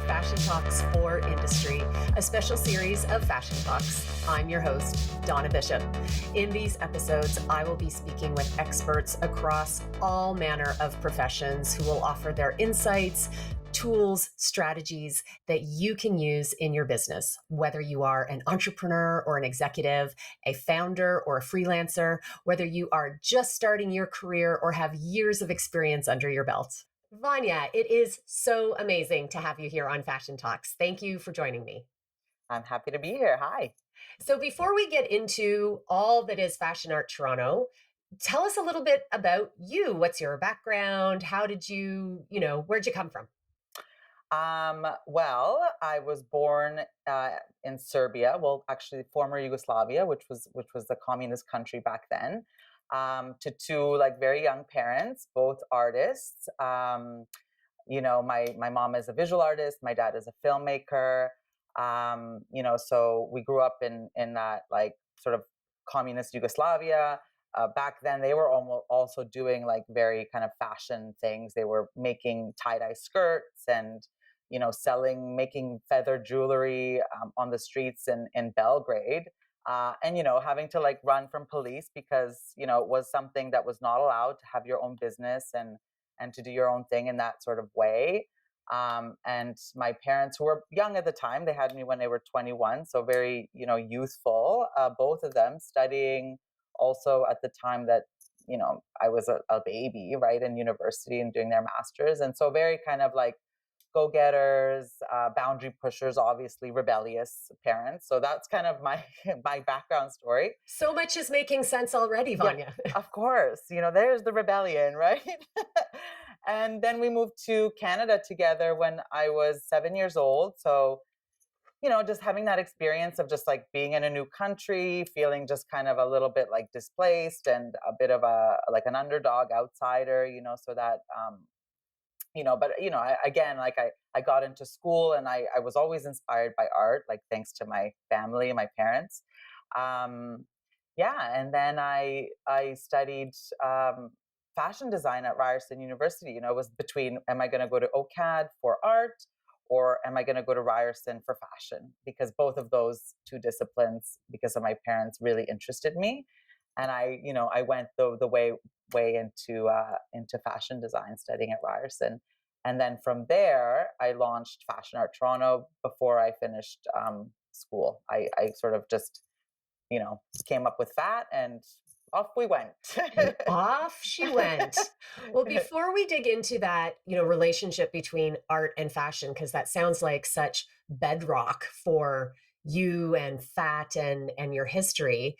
Fashion Talks for Industry, a special series of Fashion Talks. I'm your host, Donna Bishop. In these episodes, I will be speaking with experts across all manner of professions who will offer their insights, tools, strategies that you can use in your business, whether you are an entrepreneur or an executive, a founder or a freelancer, whether you are just starting your career or have years of experience under your belt. Vanja, it is so amazing to have you here on Fashion Talks. Thank you for joining me. I'm happy to be here. Hi. So before we get into all that is Fashion Art Toronto, tell us a little bit about you. What's your background? How did you, where'd you come from? Well, I was born in Serbia. Well, actually, former Yugoslavia, which was the communist country back then. To two very young parents, both artists. My mom is a visual artist. My dad is a filmmaker. So we grew up in that sort of communist Yugoslavia. Back then, they were also doing very kind of fashion things. They were making tie-dye skirts and making feather jewelry on the streets in Belgrade. Having to run from police because, it was something that was not allowed to have your own business and to do your own thing in that sort of way. And my parents, who were young at the time, they had me when they were 21. So very, youthful, both of them studying also at the time that, I was a baby, right, in university and doing their masters. And so very kind of go-getters, boundary pushers, obviously rebellious parents. So that's kind of my background story. So much is making sense already, Vanja. Yeah, of course. There's the rebellion, right? And then we moved to Canada together when I was 7 years old. So, just having that experience of just being in a new country, feeling just kind of a little bit displaced and a bit of an underdog outsider, so that, I got into school and I was always inspired by art, thanks to my family and my parents. And then I studied fashion design at Ryerson University. It was between, am I going to go to OCAD for art or am I going to go to Ryerson for fashion? Because both of those two disciplines, because of my parents, really interested me. And I went the way into fashion design, studying at Ryerson. And then from there, I launched Fashion Art Toronto before I finished school. I sort of just, came up with that and off we went. And off she went. Well, before we dig into that, relationship between art and fashion, because that sounds like such bedrock for you and FAT and your history.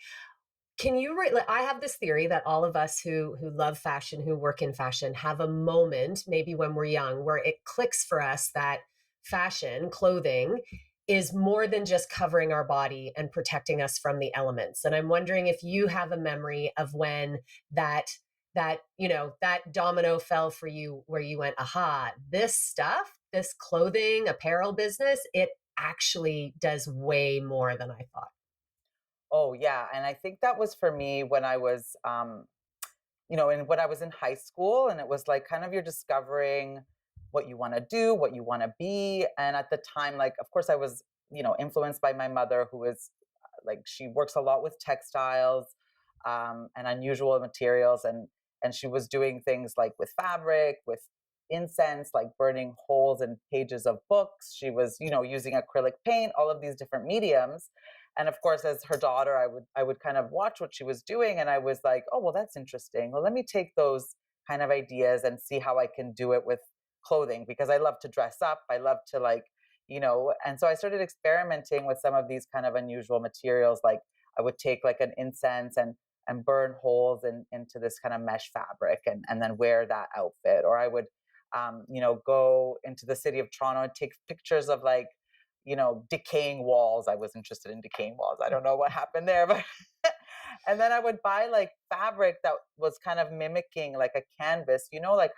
Can you I have this theory that all of us who love fashion, who work in fashion, have a moment, maybe when we're young, where it clicks for us that fashion, clothing, is more than just covering our body and protecting us from the elements. And I'm wondering if you have a memory of when that domino fell for you, where you went, aha, this stuff, this clothing, apparel business, it actually does way more than I thought. Oh, yeah. And I think that was for me when I was, when I was in high school, and it was kind of you're discovering what you want to do, what you want to be. And at the time, of course I was, influenced by my mother, who is she works a lot with textiles and unusual materials. And she was doing things with fabric, with incense, burning holes in pages of books. She was, using acrylic paint, all of these different mediums. And of course, as her daughter, I would kind of watch what she was doing. And I was like, oh, well, that's interesting. Well, let me take those kind of ideas and see how I can do it with clothing, because I love to dress up. I love to and so I started experimenting with some of these kind of unusual materials. I would take an incense and burn holes into this kind of mesh fabric and then wear that outfit. Or I would, go into the city of Toronto and take pictures of decaying walls. I was interested in decaying walls. I don't know what happened there, but and then I would buy fabric that was kind of mimicking a canvas,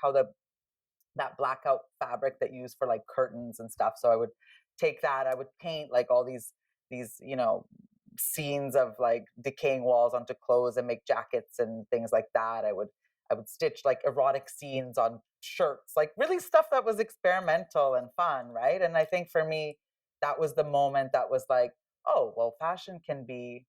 how that blackout fabric that you use for curtains and stuff. So I would take that, I would paint all these scenes of decaying walls onto clothes and make jackets and things like that. I would I would stitch like erotic scenes on shirts, like really stuff that was experimental and fun, right? And I think for me, that was the moment that was like, oh, well, fashion can be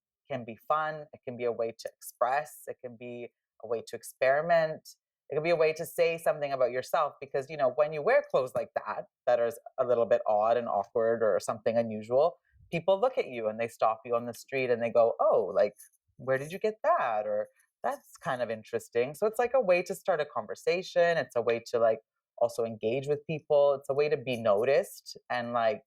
fun. It can be a way to express. It can be a way to experiment. It can be a way to say something about yourself because, you know, when you wear clothes like that are a little bit odd and awkward or something unusual, people look at you and they stop you on the street and they go, oh, like, where did you get that? Or that's kind of interesting. So it's like a way to start a conversation. It's a way to like also engage with people. It's a way to be noticed and like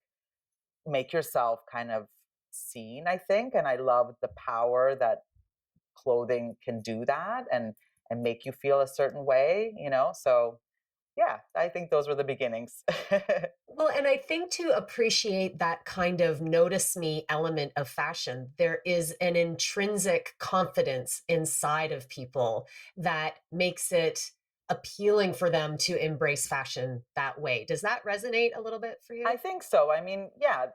make yourself kind of seen, I think. And I love the power that clothing can do that and make you feel a certain way, you know? So yeah, I think those were the beginnings. Well, and I think to appreciate that kind of notice me element of fashion, there is an intrinsic confidence inside of people that makes it appealing for them to embrace fashion that way. Does that resonate a little bit for I you? think so. I mean, yeah,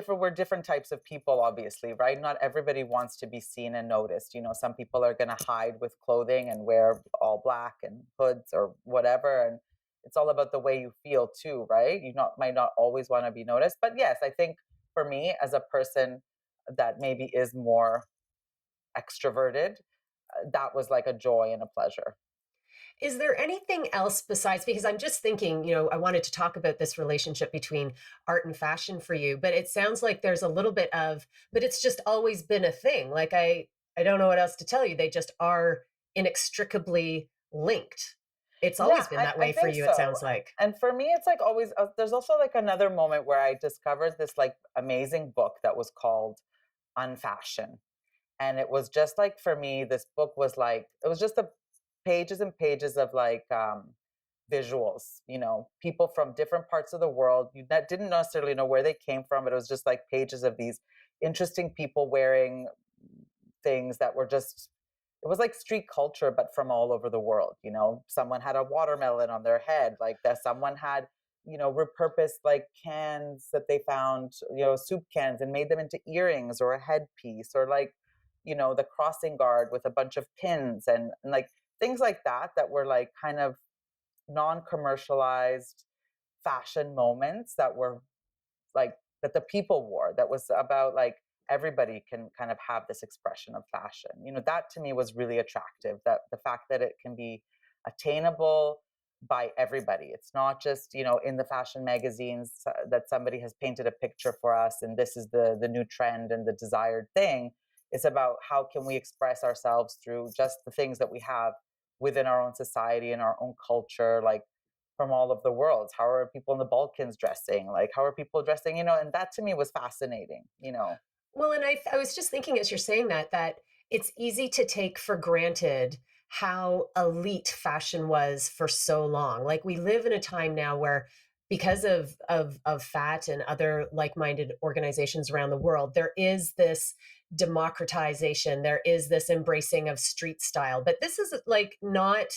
we're different types of people, obviously, right? Not everybody wants to be seen and noticed. You know, some people are going to hide with clothing and wear all black and hoods or whatever. And it's all about the way you feel too, right? Might not always want to be noticed. But yes, I think for me as a person that maybe is more extroverted, that was like a joy and a pleasure. Is there anything else besides, because I'm just thinking, I wanted to talk about this relationship between art and fashion for you, but it sounds like there's a little bit of, but it's just always been a thing. Like I don't know what else to tell you. They just are inextricably linked. It's Yeah, always been that I way for think you, it so. sounds like. And for me, it's like always, there's also like another moment where I discovered this like amazing book that was called Unfashion. And it was just like, for me, this book was like, it was just the pages and pages of like visuals, you know, people from different parts of the world. You didn't necessarily know where they came from, but it was just like pages of these interesting people wearing things that were just, it was like street culture but from all over the world. You know, someone had a watermelon on their head, like that someone had, you know, repurposed like cans that they found, you know, soup cans, and made them into earrings or a headpiece, or like, you know, the crossing guard with a bunch of pins and like things like that were like kind of non-commercialized fashion moments that were like that the people wore, that was about like everybody can kind of have this expression of fashion. You know, that to me was really attractive, that the fact that it can be attainable by everybody. It's not just, you know, in the fashion magazines that somebody has painted a picture for us and this is the new trend and the desired thing. It's about how can we express ourselves through just the things that we have within our own society and our own culture, like from all of the worlds. How are people in the Balkans dressing? Like, how are people dressing? You know, and that to me was fascinating, you know. Well, and I was just thinking as you're saying that it's easy to take for granted how elite fashion was for so long. Like we live in a time now where because of FAT and other like-minded organizations around the world, there is this democratization, there is this embracing of street style. But this is like not,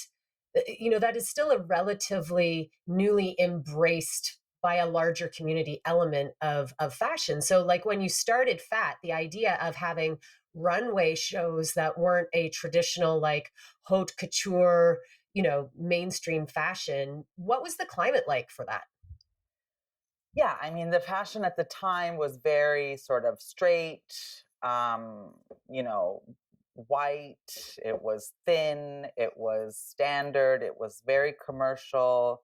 that is still a relatively newly embraced by a larger community element of fashion. So like when you started FAT, the idea of having runway shows that weren't a traditional like haute couture, mainstream fashion, what was the climate like for that? Yeah, I mean, the fashion at the time was very sort of straight, um, you know, white, it was thin, it was standard, it was very commercial.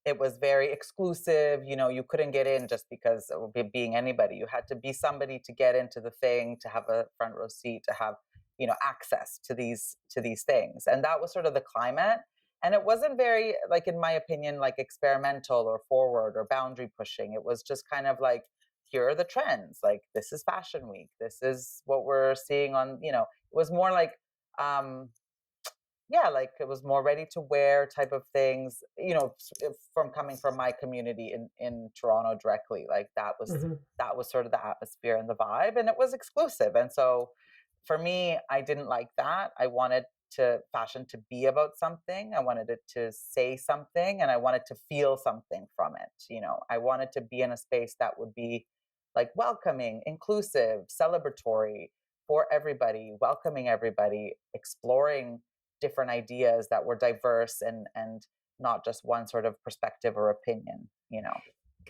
It was very exclusive. You know, you couldn't get in just because of being anybody. You had to be somebody to get into the thing, to have a front row seat, to have, you know, access to these things. And that was sort of the climate. And it wasn't very, like, in my opinion, like experimental or forward or boundary pushing. It was just kind of like, here are the trends. Like, this is Fashion Week. This is what we're seeing on, you know, it was more like, um, yeah, like it was more ready to wear type of things, you know, from coming from my community in Toronto directly. Like Mhm. that was sort of the atmosphere and the vibe, and it was exclusive. And so for me, I didn't like that. I wanted to fashion to be about something. I wanted it to say something, and I wanted to feel something from it. You know, I wanted to be in a space that would be like welcoming, inclusive, celebratory for everybody, welcoming everybody, exploring different ideas that were diverse and not just one sort of perspective or opinion, you know.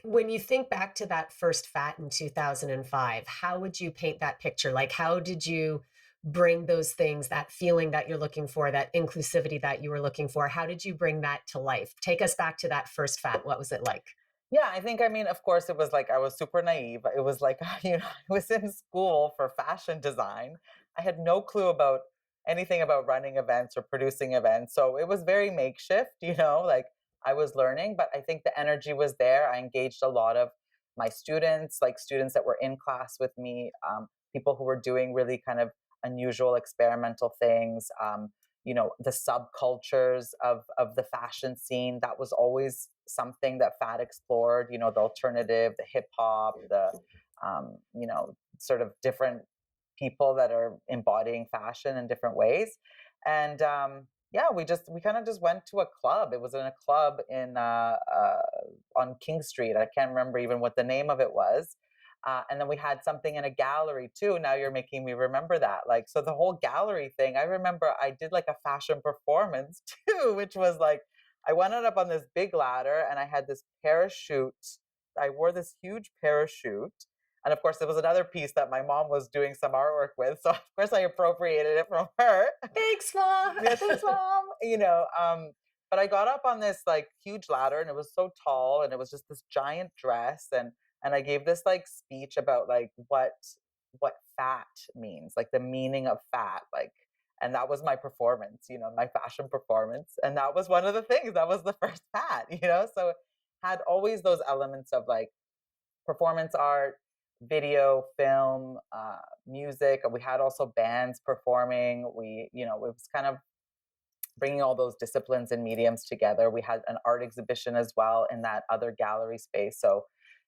When you think back to that first fat in 2005, how would you paint that picture? Like, how did you bring those things, that feeling that you're looking for, that inclusivity that you were looking for? How did you bring that to life? Take us back to that first fat. What was it like? Yeah, I think, I mean, of course, it was like I was super naive. It was like, I was in school for fashion design. I had no clue about anything about running events or producing events. So it was very makeshift, like I was learning, but I think the energy was there. I engaged a lot of my students, like students that were in class with me, people who were doing really kind of unusual experimental things. The subcultures of the fashion scene. That was always something that Fat explored. The alternative, the hip hop, the sort of different people that are embodying fashion in different ways. And yeah, we kind of just went to a club. It was in a club in on King Street. I can't remember even what the name of it was. And then we had something in a gallery too. Now you're making me remember that. Like, so the whole gallery thing, I remember I did like a fashion performance too, which was like, I went up on this big ladder and I had this parachute. I wore this huge parachute. And of course, it was another piece that my mom was doing some artwork with. So of course I appropriated it from her. Thanks, Mom. Yeah, thanks, Mom. But I got up on this like huge ladder and it was so tall and it was just this giant dress and I gave this like speech about like what fat means, like the meaning of fat, like, and that was my performance, my fashion performance, and that was one of the things. That was the first fat, so it had always those elements of like performance art, video, film, music. We had also bands performing. It was kind of bringing all those disciplines and mediums together. We had an art exhibition as well in that other gallery space. So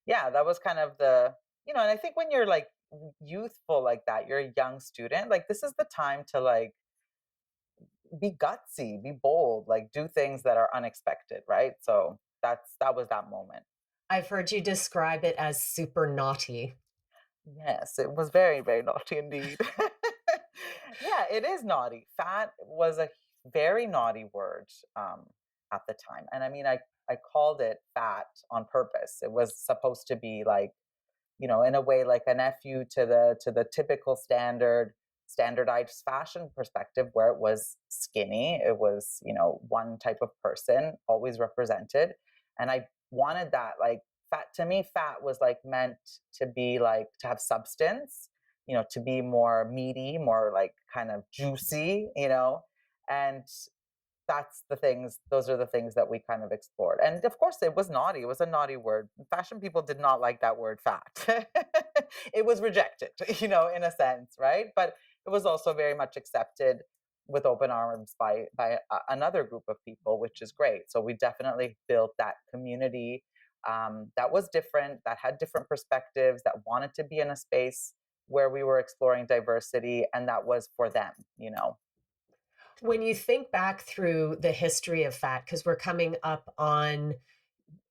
yeah, that was kind of and I think when you're like youthful like that, you're a young student, like this is the time to like be gutsy, be bold, like do things that are unexpected, right? So that was that moment. I've heard you describe it as super naughty. Yes, it was very, very naughty indeed. Yeah, it is naughty. Fat was a very naughty word at the time. And I mean, I called it fat on purpose. It was supposed to be like, in a way like a nephew to the typical standardized fashion perspective where it was skinny. It was, one type of person always represented. And I wanted that, like, fat, to me, fat was like meant to be like to have substance, to be more meaty, more like kind of juicy, and those are the things that we kind of explored. And of course it was naughty. It was a naughty word. Fashion people did not like that word fat. It was rejected, in a sense, right? But it was also very much accepted with open arms by another group of people, which is great. So we definitely built that community that was different, that had different perspectives, that wanted to be in a space where we were exploring diversity, and that was for them. When you think back through the history of fat, because we're coming up on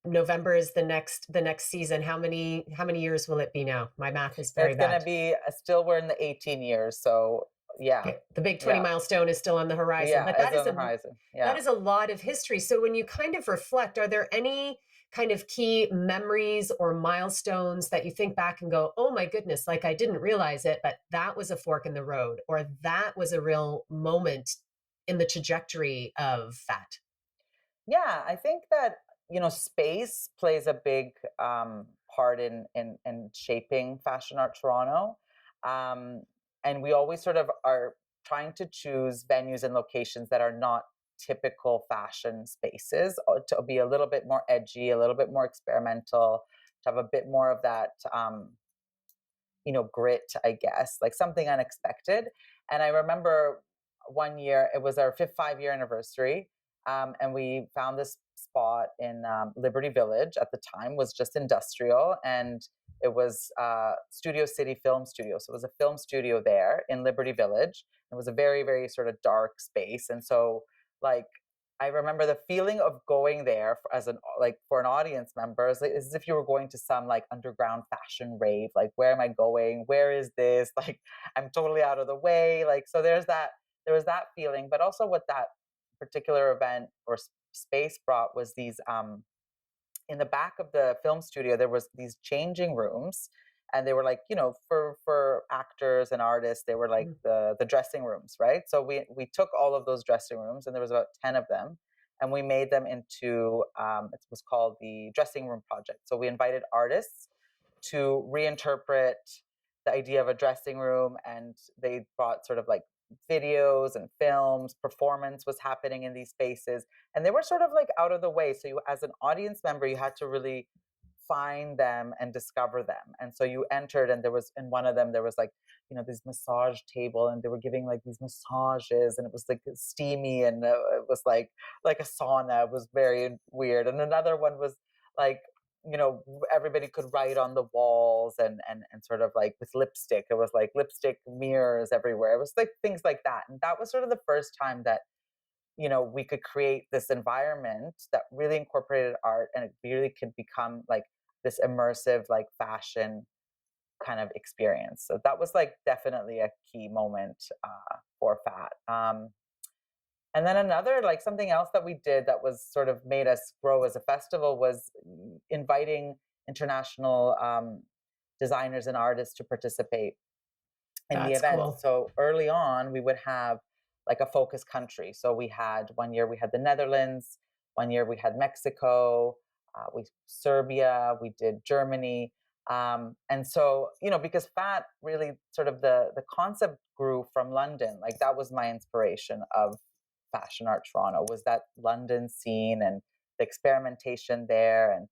November is the next season. How many years will it be now? My math is very It's going bad. to be still, we're in the 18 years. So yeah. Okay. The big 20 milestone is still on the horizon, Yeah, but it's on the horizon. Yeah. that is a lot of history. So when you kind of reflect, are there any kind of key memories or milestones that you think back and go, oh my goodness, like I didn't realize it, but that was a fork in the road, or that was a real moment in the trajectory of fat? Yeah, I think that space plays a big part in shaping Fashion Art Toronto, um, and we always sort of are trying to choose venues and locations that are not typical fashion spaces, to be a little bit more edgy, a little bit more experimental, to have a bit more of that grit, I guess, like something unexpected. And I remember one year, it was our 5-year anniversary, and we found this spot in Liberty Village. At the time was just industrial, and it was Studio City Film Studio. So it was a film studio there in Liberty Village. It was a very, very sort of dark space. And so like, I remember the feeling of going there for an audience member is as if you were going to some like underground fashion rave. Like, where am I going? Where is this? Like, I'm totally out of the way. Like, so there's that there was that feeling, but also what that particular event or space brought was these in the back of the film studio there was these changing rooms, and they were like, for actors and artists, they were like the dressing rooms, right? So we took all of those dressing rooms, and there was about 10 of them, and we made them into it was called the Dressing Room Project. So we invited artists to reinterpret the idea of a dressing room, and they brought sort of like videos and films. Performance was happening in these spaces, and they were sort of like out of the way, so you, as an audience member, you had to really find them and discover them. And so you entered, and there was, in one of them, there was like, this massage table, and they were giving like these massages, and it was like steamy, and it was like a sauna. It was very weird. And another one was like, everybody could write on the walls, and sort of like with lipstick. It was like lipstick mirrors everywhere. It was like things like that. And that was sort of the first time that, we could create this environment that really incorporated art, and it really could become like this immersive, like fashion kind of experience. So that was like definitely a key moment for FAT. And then another, like something else that we did that was sort of made us grow as a festival was inviting international designers and artists to participate in the event. Cool. So early on, we would have like a focus country. So we had, one year we had the Netherlands, one year we had Mexico, Serbia, we did Germany. And so, because FAT really sort of the concept grew from London. Like that was my inspiration of Fashion Art Toronto, was that London scene and the experimentation there. And,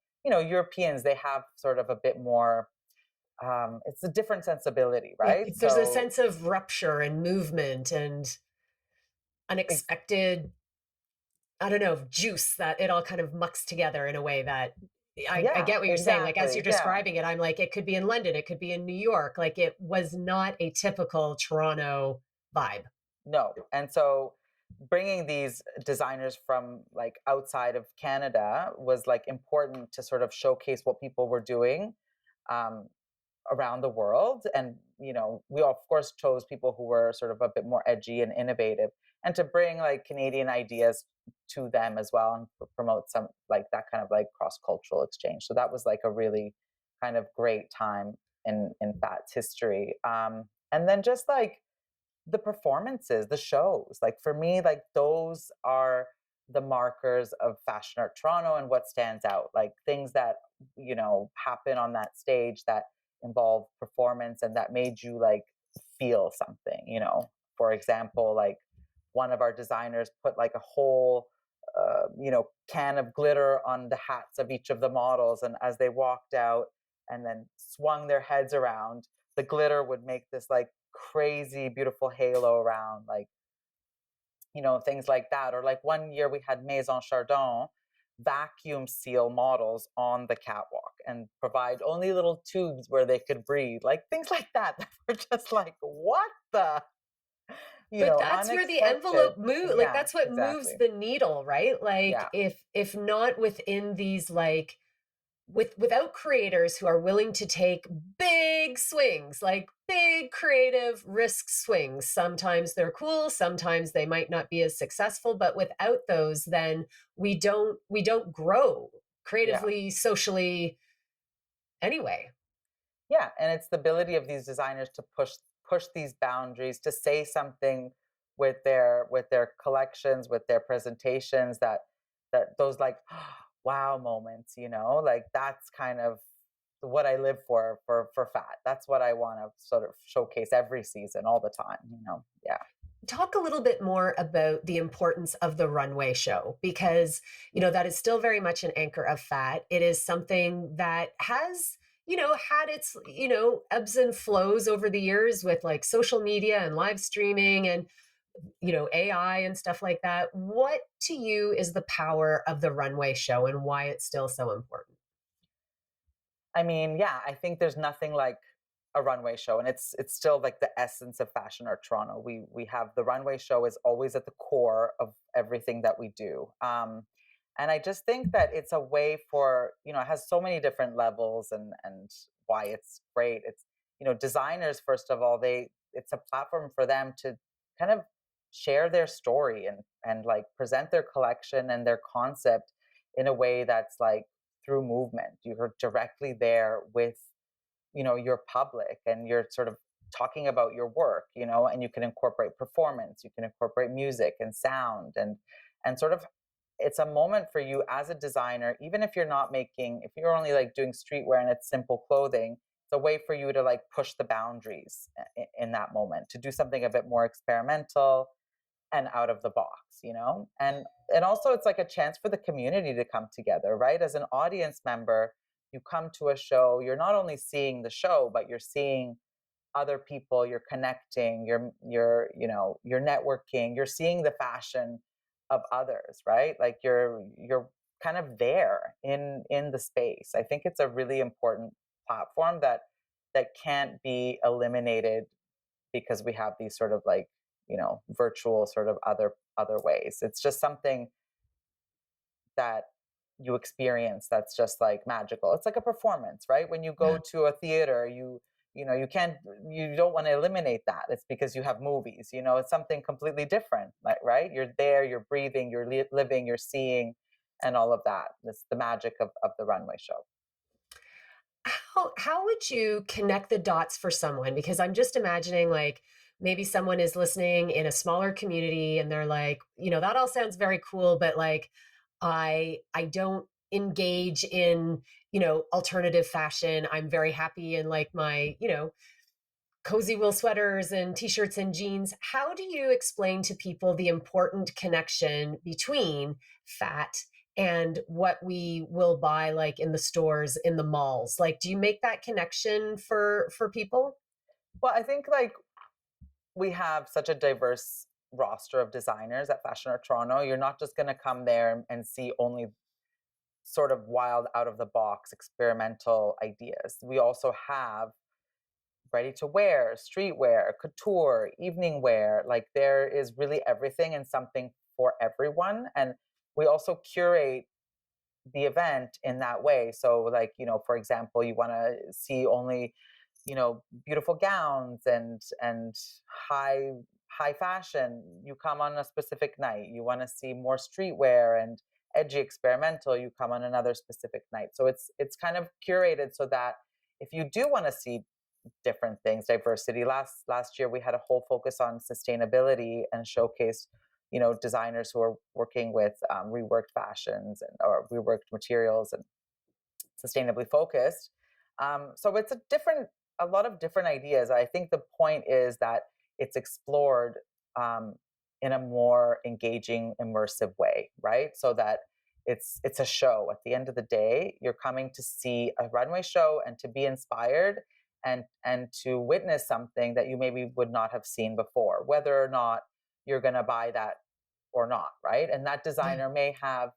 Europeans, they have sort of a bit more, it's a different sensibility, right? Yeah, there's a sense of rupture and movement and unexpected, I don't know, juice that it all kind of mucks together in a way that I get what you're saying. Like, as you're describing it, I'm like, it could be in London, it could be in New York. Like, it was not a typical Toronto vibe. No. And so bringing these designers from like outside of Canada was like important to sort of showcase what people were doing around the world. And, we of course chose people who were sort of a bit more edgy and innovative, and to bring like Canadian ideas to them as well, and promote some like that kind of like cross-cultural exchange. So that was like a really kind of great time in FAT's history. And then just like the performances, the shows, like for me, like those are the markers of Fashion Art Toronto and what stands out, like things that, happen on that stage that involve performance and that made you like feel something, for example, like one of our designers put like a whole, can of glitter on the hats of each of the models. And as they walked out and then swung their heads around, the glitter would make this like crazy beautiful halo around, like, things like that. Or like one year we had Maison Chardon vacuum seal models on the catwalk and provide only little tubes where they could breathe, like things like that were just like, what the, but that's where the envelope moves. Like that's what moves the needle, right? Like if not within these like without creators who are willing to take big swings, like big creative risk swings. Sometimes they're cool, sometimes they might not be as successful, but without those, then we don't grow creatively, socially anyway. Yeah, and it's the ability of these designers to push these boundaries, to say something with their collections, with their presentations, that those like wow moments, like that's kind of what I live for FAT. That's what I want to sort of showcase every season, all the time, Yeah. Talk a little bit more about the importance of the runway show, because, that is still very much an anchor of FAT. It is something that has, had its, ebbs and flows over the years with like social media and live streaming and, AI and stuff like that. What to you is the power of the runway show and why it's still so important? I mean, yeah, I think there's nothing like a runway show, and it's still like the essence of Fashion Art Toronto. We have the runway show is always at the core of everything that we do. And I just think that it's a way for, it has so many different levels and why it's great. It's, designers, first of all, it's a platform for them to kind of share their story and like present their collection and their concept in a way that's like through movement. You're directly there with, your public, and you're sort of talking about your work, and you can incorporate performance, you can incorporate music and sound, and sort of, it's a moment for you as a designer, even if if you're only like doing streetwear and it's simple clothing, it's a way for you to like push the boundaries in that moment, to do something a bit more experimental and out of the box, and also it's like a chance for the community to come together, right? As an audience member, you come to a show, you're not only seeing the show, but you're seeing other people, you're connecting, you're networking, you're seeing the fashion of others, right? Like you're kind of there in the space. I think it's a really important platform that can't be eliminated because we have these sort of like, virtual sort of other ways. It's just something that you experience that's just like magical. It's like a performance, right? When you go to a theater, you don't want to eliminate that. It's because you have movies, it's something completely different, right? You're there, you're breathing, you're living, you're seeing, and all of that. It's the magic of the runway show. How would you connect the dots for someone? Because I'm just imagining like maybe someone is listening in a smaller community and they're like, that all sounds very cool, but like I don't engage in, alternative fashion. I'm very happy in like my, cozy wool sweaters and t-shirts and jeans. How do you explain to people the important connection between fat and what we will buy like in the stores, in the malls? Like, do you make that connection for people? Well, I think like we have such a diverse roster of designers at Fashion Art Toronto. You're not just going to come there and see only sort of wild, out of the box, experimental ideas. We also have ready to wear, streetwear, couture, evening wear. Like there is really everything and something for everyone. And we also curate the event in that way. So like, for example, you want to see only, beautiful gowns and high fashion, you come on a specific night. You want to see more streetwear and edgy experimental, you come on another specific night. So it's kind of curated so that if you do want to see different things, diversity. Last year we had a whole focus on sustainability and showcased, designers who are working with reworked fashions or reworked materials and sustainably focused. So it's a lot of different ideas. I think the point is that it's explored in a more engaging, immersive way, right? So that it's a show. At the end of the day, you're coming to see a runway show and to be inspired and to witness something that you maybe would not have seen before, whether or not you're going to buy that or not, right? And that designer may have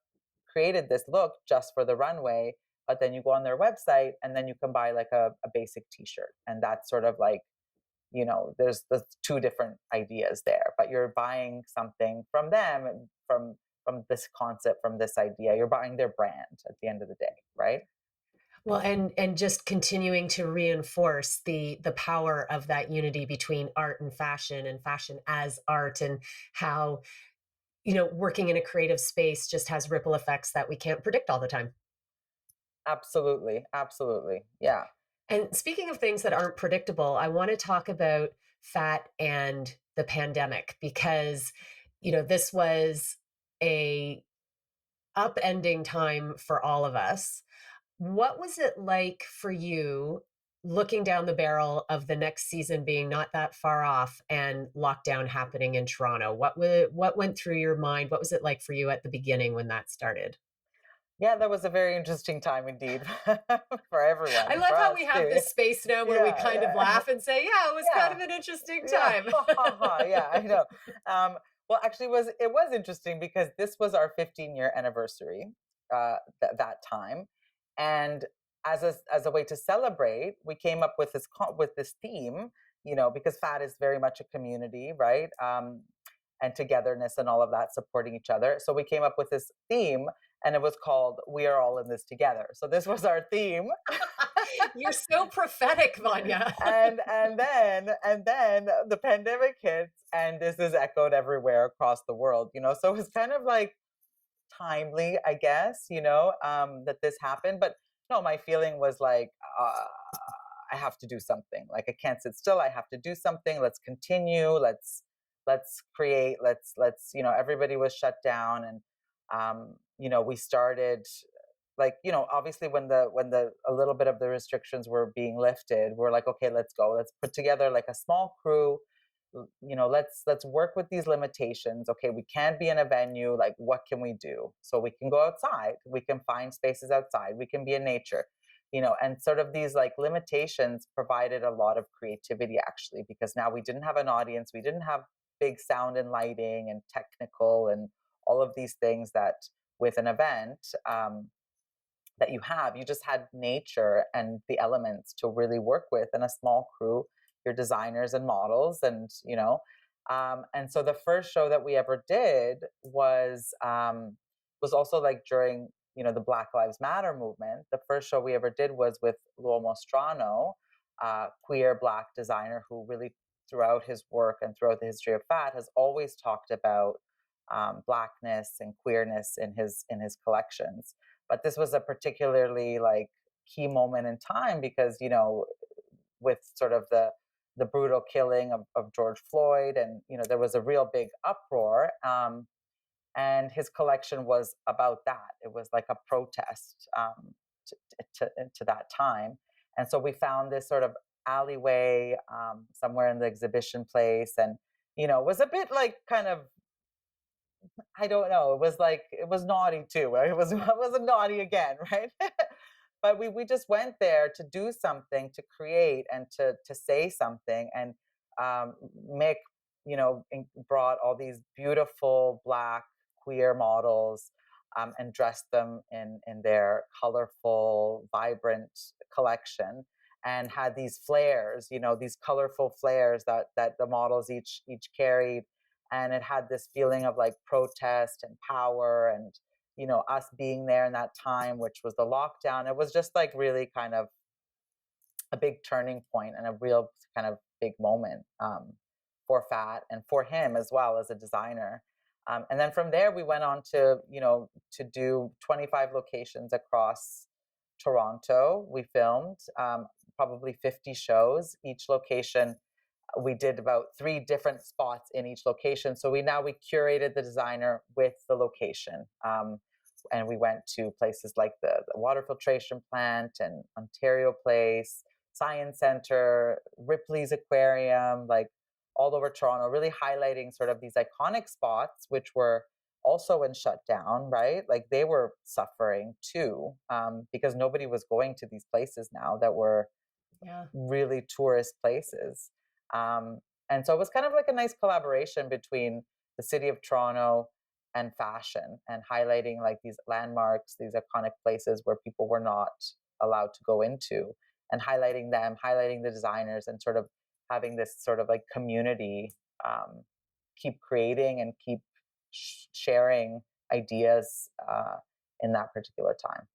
created this look just for the runway, but then you go on their website and then you can buy like a basic t-shirt. And that's sort of like, there's the two different ideas there, but you're buying something from them, from this concept, from this idea. You're buying their brand at the end of the day, right? Well, and just continuing to reinforce the power of that unity between art and fashion as art, and how, working in a creative space just has ripple effects that we can't predict all the time. Absolutely. Absolutely. Yeah. And speaking of things that aren't predictable, I want to talk about fat and the pandemic, because, this was a upending time for all of us. What was it like for you looking down the barrel of the next season being not that far off and lockdown happening in Toronto? What went through your mind? What was it like for you at the beginning when that started? Yeah, that was a very interesting time indeed for I everyone, love for how us we have too. this space now where we Yeah, kind of yeah, laugh and say, yeah, it was kind yeah, of an interesting yeah. time. Yeah, I know. Well, actually, it was interesting because this was our 15-year anniversary that time, and as a way to celebrate, we came up with this theme, because fat is very much a community, right? And togetherness and all of that, supporting each other. So we came up with this theme, and it was called "We Are All in This Together." So this was our theme. You're so prophetic, Vanya. And then the pandemic hits, and this is echoed everywhere across the world, so it's kind of like timely, I guess, that this happened. But no, my feeling was like, I have to do something. Like, I can't sit still. I have to do something. Let's continue. Let's create. Let's everybody was shut down, and we started, like, obviously when the a little bit of the restrictions were being lifted, we're like, okay, let's go. Let's put together like a small crew. Let's work with these limitations. Okay, we can't be in a venue. Like, what can we do? So we can go outside. We can find spaces outside. We can be in nature. And sort of these like limitations provided a lot of creativity, actually, because now we didn't have an audience. We didn't have big sound and lighting and technical and all of these things that with an event, that you just had nature and the elements to really work with, and a small crew, your designers and models. And so the first show that we ever did was also like during the Black Lives Matter movement. The first show we ever did was with L'Uomo Strano, queer Black designer who really, throughout his work and throughout the history of fat, has always talked about Blackness and queerness in his collections. But this was a particularly like key moment in time because with sort of the brutal killing of George Floyd, and there was a real big uproar, and his collection was about that. It was like a protest to that time. And so we found this sort of alleyway somewhere in the exhibition place, and it was a bit like kind of, I don't know. It was naughty too. Right? It was a naughty again, right? But we just went there to do something, to create, and to say something. And Mick, brought all these beautiful Black queer models, and dressed them in their colorful, vibrant collection, and had these flares, these colorful flares that the models each carried. And it had this feeling of like protest and power, and us being there in that time, which was the lockdown. It was just like really kind of a big turning point and a real kind of big moment for Fat and for him as well as a designer. And then from there we went on to to do 25 locations across Toronto. We filmed probably 50 shows. Each location, we did about 3 different spots in each location. So we curated the designer with the location. And we went to places like the water filtration plant and Ontario Place, Science Center, Ripley's Aquarium, like all over Toronto, really highlighting sort of these iconic spots, which were also in shutdown, right? Like they were suffering too, because nobody was going to these places now that were really tourist places. And so it was kind of like a nice collaboration between the city of Toronto and fashion, and highlighting like these landmarks, these iconic places where people were not allowed to go into, and highlighting them, highlighting the designers, and sort of having this sort of like community keep creating and keep sharing ideas in that particular time.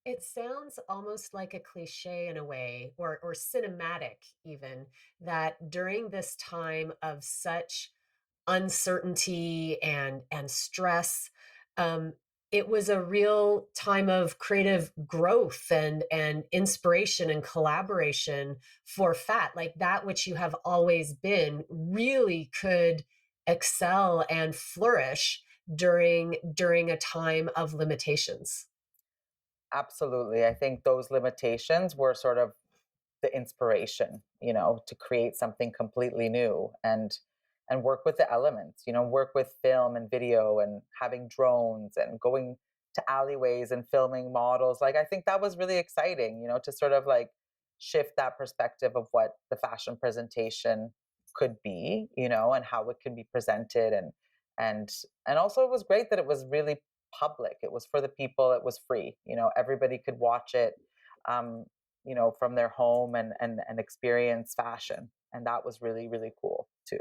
It sounds almost like a cliche in a way, or cinematic even, that during this time of such uncertainty and stress, um, it was a real time of creative growth and inspiration and collaboration for Fat. Like that which you have always been really could excel and flourish during a time of limitations. Absolutely. I think those limitations were sort of the inspiration, to create something completely new, and work with the elements, work with film and video, and having drones and going to alleyways and filming models. Like I think that was really exciting, to sort of like shift that perspective of what the fashion presentation could be, and how it can be presented. And also it was great that it was really public. It was for the people. It was free. Everybody could watch it, from their home, and experience fashion. And that was really, really cool too.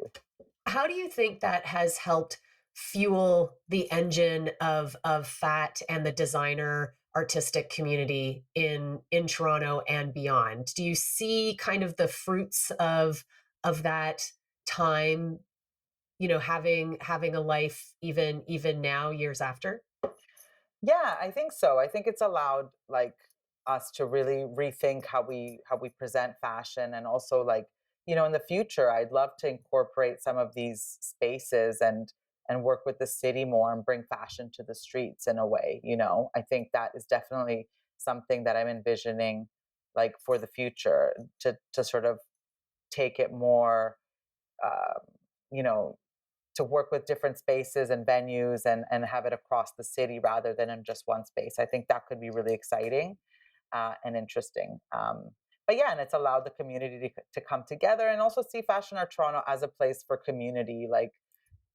How do you think that has helped fuel the engine of fat and the designer artistic community in Toronto and beyond. Do you see kind of the fruits of that time, having a life even now, years after? Yeah, I think so. I think it's allowed like us to really rethink how we present fashion, and also like, in the future I'd love to incorporate some of these spaces and work with the city more and bring fashion to the streets in a way. I think that is definitely something that I'm envisioning, like for the future, to sort of take it more, um, you know to work with different spaces and venues, and have it across the city rather than in just one space. I think that could be really exciting, and interesting. But yeah, and it's allowed the community to come together and also see Fashion Art Toronto as a place for community, like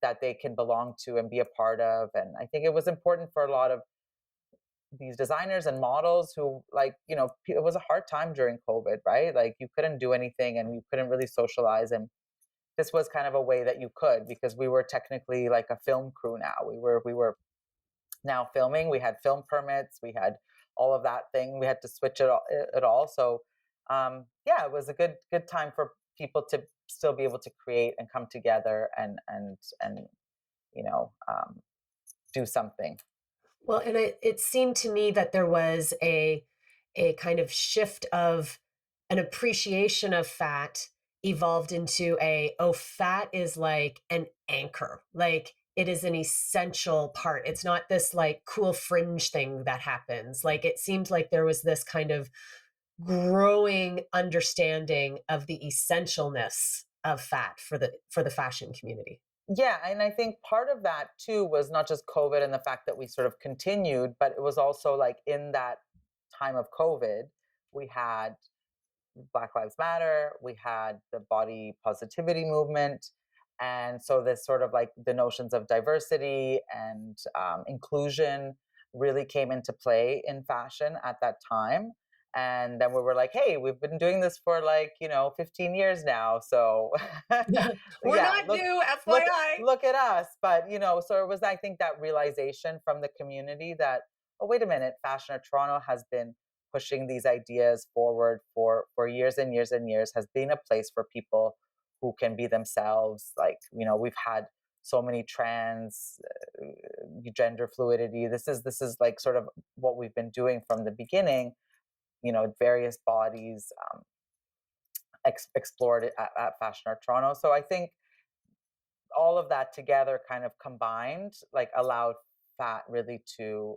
that they can belong to and be a part of. And I think it was important for a lot of these designers and models who, like, it was a hard time during COVID, right? Like you couldn't do anything and you couldn't really socialize, and this was kind of a way that you could, because we were technically like a film crew now. We were now filming. We had film permits. We had all of that thing. We had to switch it all. So yeah, it was a good time for people to still be able to create and come together and you know um, do something. Well, and it seemed to me that there was a kind of shift of an appreciation of fat evolved into fat is like an anchor. Like it is an essential part. It's not this like cool fringe thing that happens. Like it seemed like there was this kind of growing understanding of the essentialness of fat for the fashion community. Yeah, and I think part of that too was not just COVID and the fact that we sort of continued, but it was also like in that time of COVID, we had Black Lives Matter, we had the body positivity movement. And so, this sort of like the notions of diversity and inclusion really came into play in fashion at that time. And then we were like, hey, we've been doing this for like, 15 years now. So, We're yeah, not new, look, FYI. look at us. But, so it was, I think, that realization from the community that, oh, wait a minute, Fashion of Toronto has been pushing these ideas forward for years and years and years, has been a place for people who can be themselves. Like, we've had so many trans, gender fluidity. This is like sort of what we've been doing from the beginning. Various bodies, explored it at Fashion Art Toronto. So I think all of that together kind of combined, like, allowed fat really to,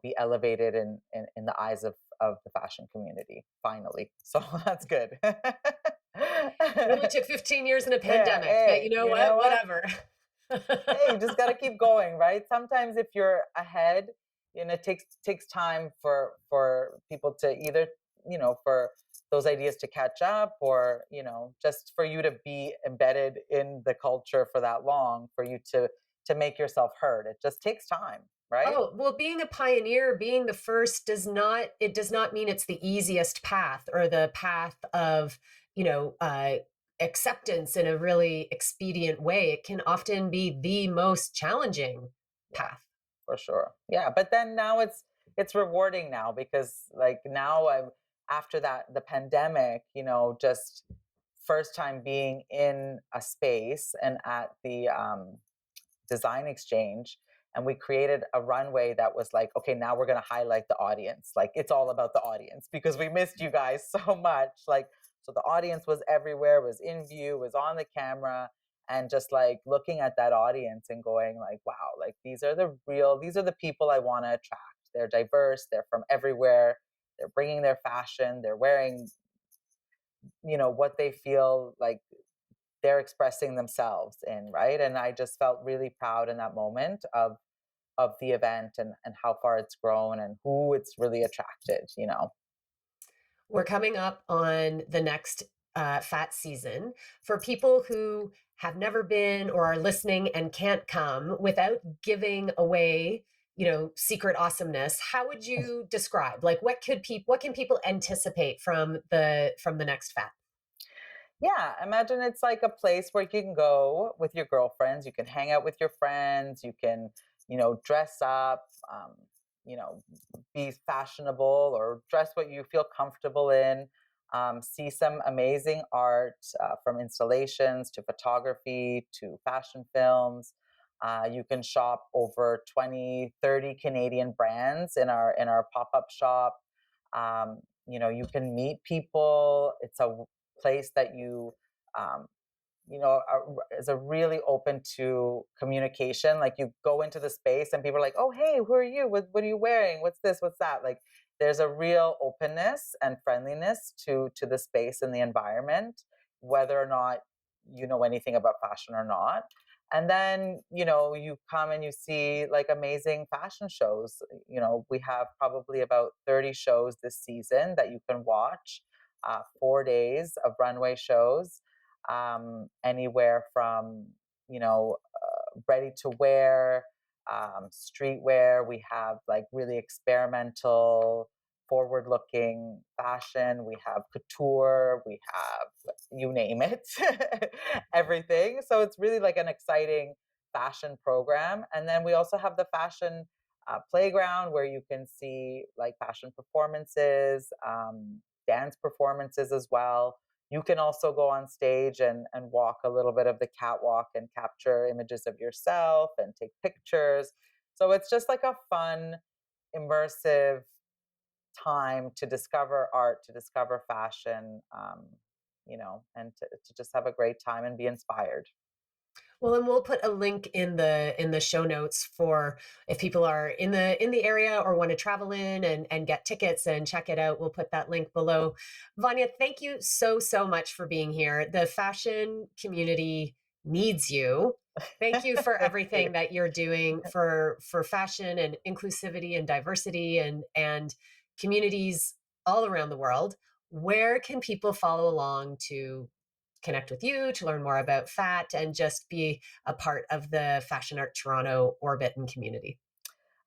be elevated in the eyes of the fashion community finally. So that's good. It only took 15 years in a Yeah, pandemic, but you hey, know you know what? what? Whatever. Hey, you just got to keep going, right? Sometimes if you're ahead, it takes time for people to either, for those ideas to catch up, or, just for you to be embedded in the culture for that long, for you to make yourself heard. It just takes time, right? Oh, well, being a pioneer, being the first does not mean it's the easiest path or the path of, you know, uh, acceptance in a really expedient way. It can often be the most challenging Yeah, path. for sure. Yeah, but then now it's rewarding now, because like now I'm after that the pandemic, just first time being in a space and at the design exchange, and we created a runway that was like, okay, now we're going to highlight the audience. Like, it's all about the audience because we missed you guys so much. Like, so the audience was everywhere, was in view, was on the camera, and just like looking at that audience and going like, wow, like these are the people I want to attract. They're diverse, they're from everywhere, they're bringing their fashion, they're wearing, what they feel like they're expressing themselves in, right? And I just felt really proud in that moment of the event, and how far it's grown and who it's really attracted. We're coming up on the next fat season. For people who have never been or are listening and can't come, without giving away, secret awesomeness, how would you describe, like, what can people anticipate from the next fat? Yeah, imagine it's like a place where you can go with your girlfriends, you can hang out with your friends, you can, dress up, be fashionable or dress what you feel comfortable in, see some amazing art from installations to photography to fashion films. You can shop over 20, 30 Canadian brands in our pop-up shop. You can meet people. It's a place that um, is a really open to communication. Like you go into the space and people are like, "Oh, hey, who are you? What are you wearing? What's this? What's that?" Like there's a real openness and friendliness to the space and the environment, whether or not you know anything about fashion or not. And then, you come and you see like amazing fashion shows. We have probably about 30 shows this season that you can watch, 4 days of runway shows, anywhere from, ready to wear, streetwear. We have like really experimental, forward looking fashion. We have couture. We have, you name it, everything. So it's really like an exciting fashion program. And then we also have the fashion playground where you can see like fashion performances, dance performances as well. You can also go on stage and walk a little bit of the catwalk and capture images of yourself and take pictures. So it's just like a fun, immersive time to discover art, to discover fashion, and to just have a great time and be inspired. Well, and we'll put a link in the show notes for if people are in the area or want to travel in and get tickets and check it out. We'll put that link below. Vanya, thank you so much for being here. The fashion community needs you. Thank you for Thank you. everything that you're doing for fashion and inclusivity and diversity and communities all around the world. Where can people follow along to connect with you, to learn more about FAT, and just be a part of the Fashion Art Toronto orbit and community?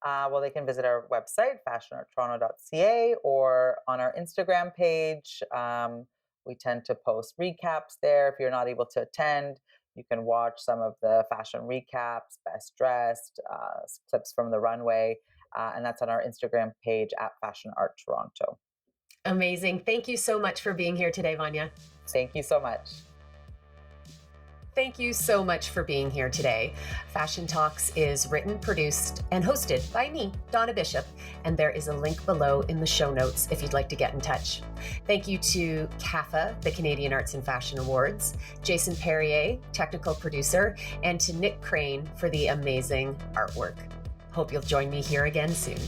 Well, they can visit our website, fashionarttoronto.ca, or on our Instagram page. We tend to post recaps there. If you're not able to attend, you can watch some of the fashion recaps, best dressed, clips from the runway, and that's on our Instagram page at Fashion Art Toronto. Amazing. Thank you so much for being here today, Vanya. Thank you so much. Thank you so much for being here today. Fashion Talks is written, produced, and hosted by me, Donna Bishop, and there is a link below in the show notes if you'd like to get in touch. Thank you to CAFA, the Canadian Arts and Fashion Awards, Jason Perrier, technical producer, and to Nick Crane for the amazing artwork. Hope you'll join me here again soon.